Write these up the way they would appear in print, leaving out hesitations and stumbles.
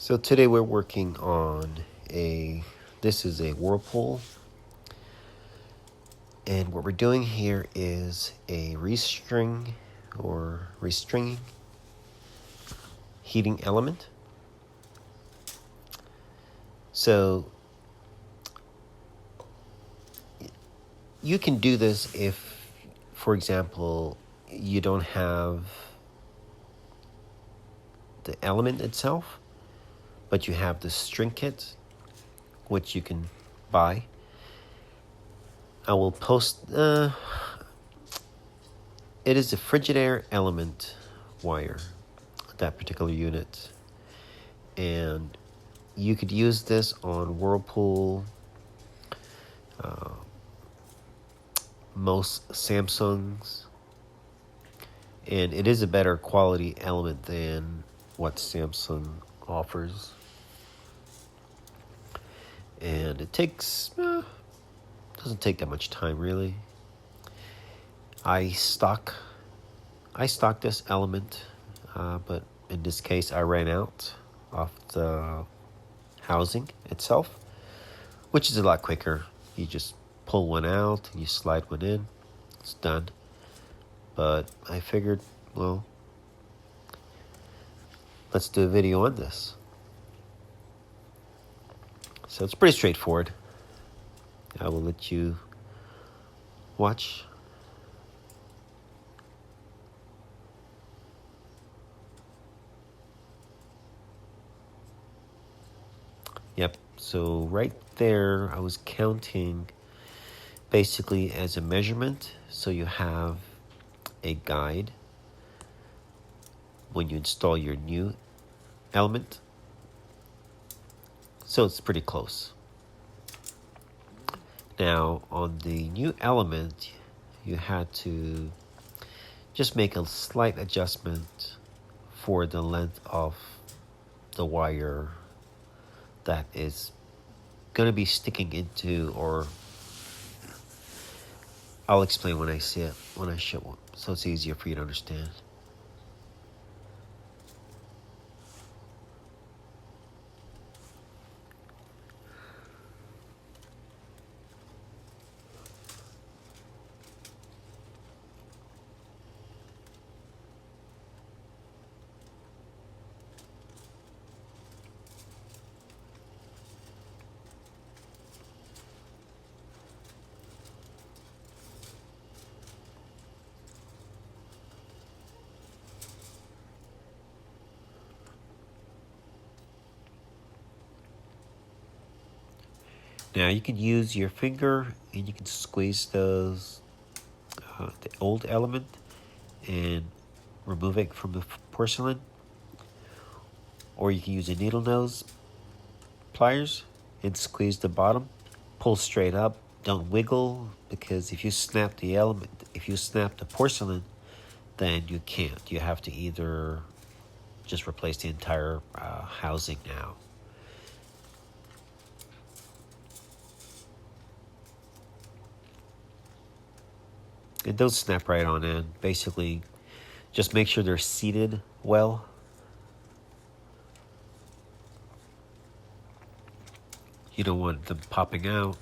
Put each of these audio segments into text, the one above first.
So today we're working on this is a whirlpool, and what we're doing here is a restringing heating element. So you can do this if, for example, you don't have the element itself, but you have the string kit, which you can buy. I will post, it is a Frigidaire element wire, that particular unit. And you could use this on Whirlpool, most Samsungs, and it is a better quality element than what Samsung offers. And it takes, doesn't take that much time really. I stock this element, but in this case I ran out of the housing itself, which is a lot quicker. You just pull one out, you slide one in, it's done. But I figured, well, let's do a video on this. So it's pretty straightforward. I will let you watch. Yep, so right there I was counting basically as a measurement, so you have a guide when you install your new element. So it's pretty close. Now on the new element, you had to just make a slight adjustment for the length of the wire that is going to be sticking into, or I'll explain when I see it, when I show it, so it's easier for you to understand. Now you can use your finger and you can squeeze the old element and remove it from the porcelain, or you can use a needle nose pliers and squeeze the bottom, pull straight up, don't wiggle, because if you snap the porcelain, then you can't. You have to either just replace the entire housing now. And those snap right on in. Basically, just make sure they're seated well. You don't want them popping out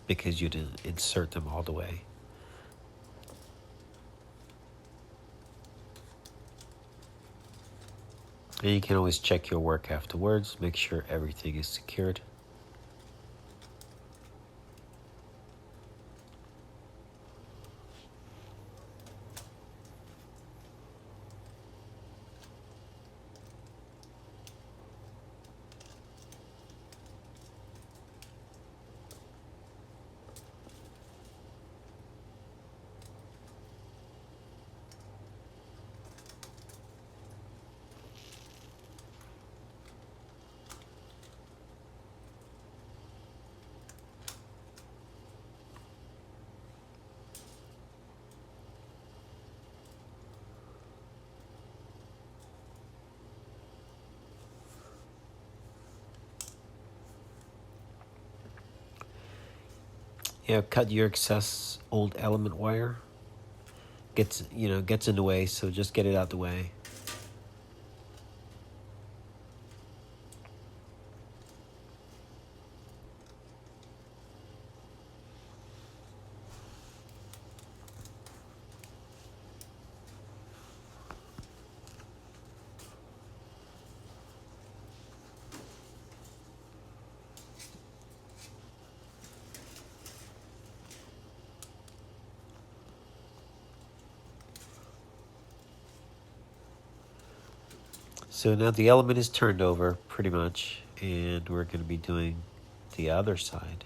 because you didn't insert them all the way. And you can always check your work afterwards, make sure everything is secured. Yeah, cut your excess old element wire. Gets in the way, so just get it out the way. So now the element is turned over pretty much, and we're going to be doing the other side.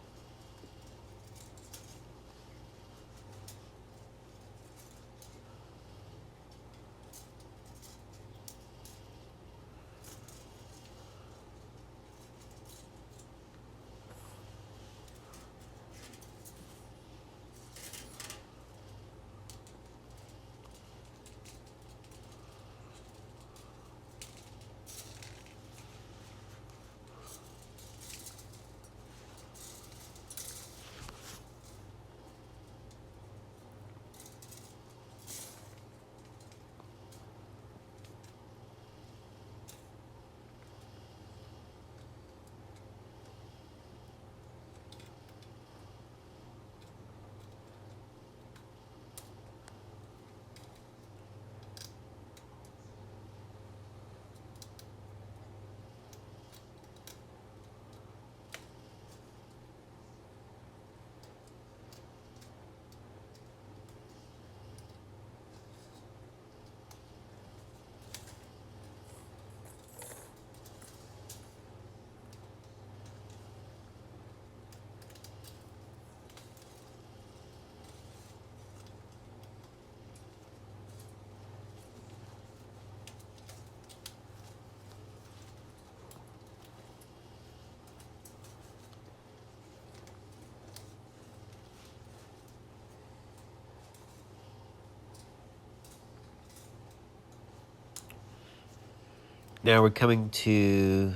Now we're coming to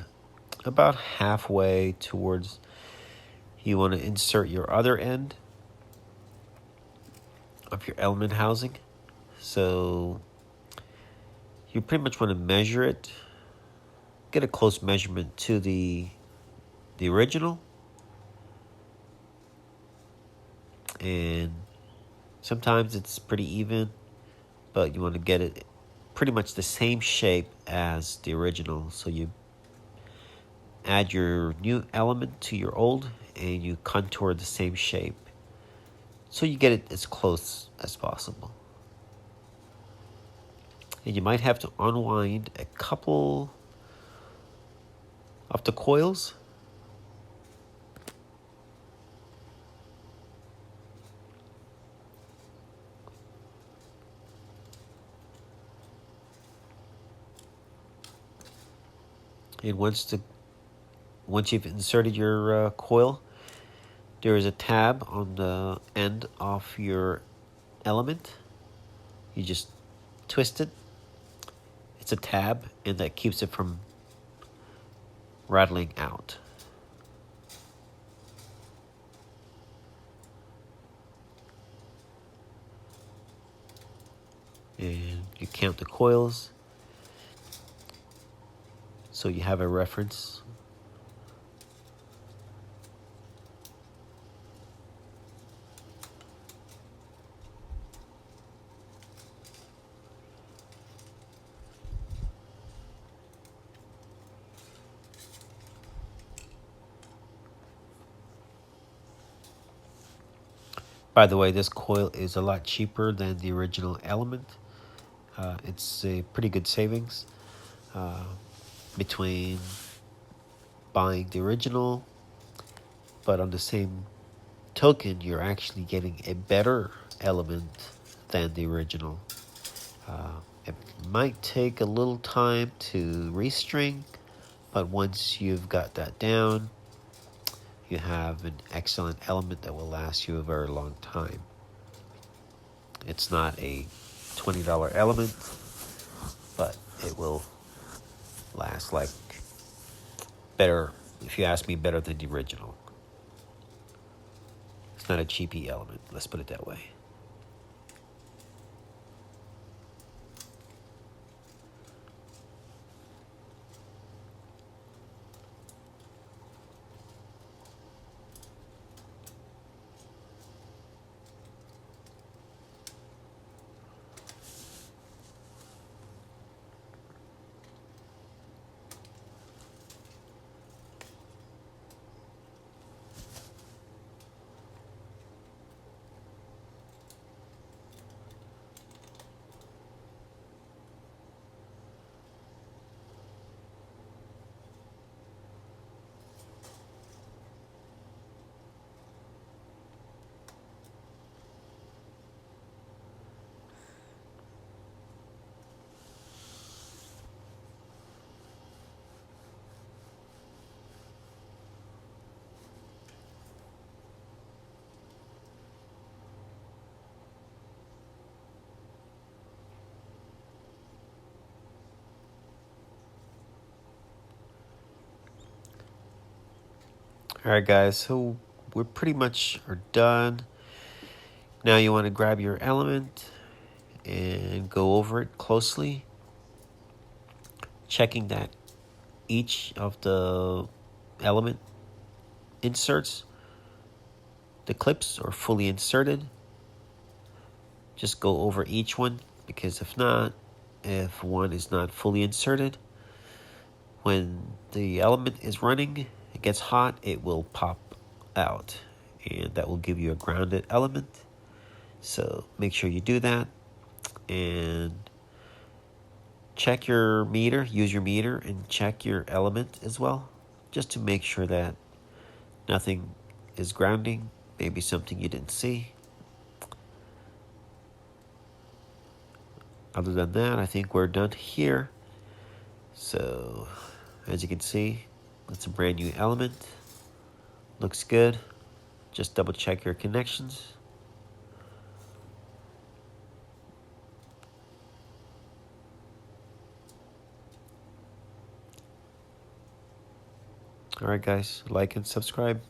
about halfway towards, you want to insert your other end of your element housing. So you pretty much want to measure it, get a close measurement to the original, and sometimes it's pretty even, but you want to get it pretty much the same shape as the original. So you add your new element to your old and you contour the same shape so you get it as close as possible. And you might have to unwind a couple of the coils. And once you've inserted your coil, there is a tab on the end of your element. You just twist it. It's a tab, and that keeps it from rattling out. And you count the coils so you have a reference. By the way, this coil is a lot cheaper than the original element. It's a pretty good savings between buying the original, but on the same token, you're actually getting a better element than the original. It might take a little time to restring, but once you've got that down, you have an excellent element that will last you a very long time. It's not a $20 element, but it will last like better, if you ask me, better than the original. It's not a cheapy element, let's put it that way. Alright guys, so we're pretty much are done. Now you want to grab your element and go over it closely, checking that each of the element inserts, the clips are fully inserted. Just go over each one, because if not, if one is not fully inserted, when the element is running, it gets hot, it will pop out, and that will give you a grounded element. So make sure you do that, and check your meter, use your meter and check your element as well, just to make sure that nothing is grounding, maybe something you didn't see. Other than that, I think we're done here. So as you can see, it's a brand new element. Looks good. Just double check your connections. Alright guys, like and subscribe.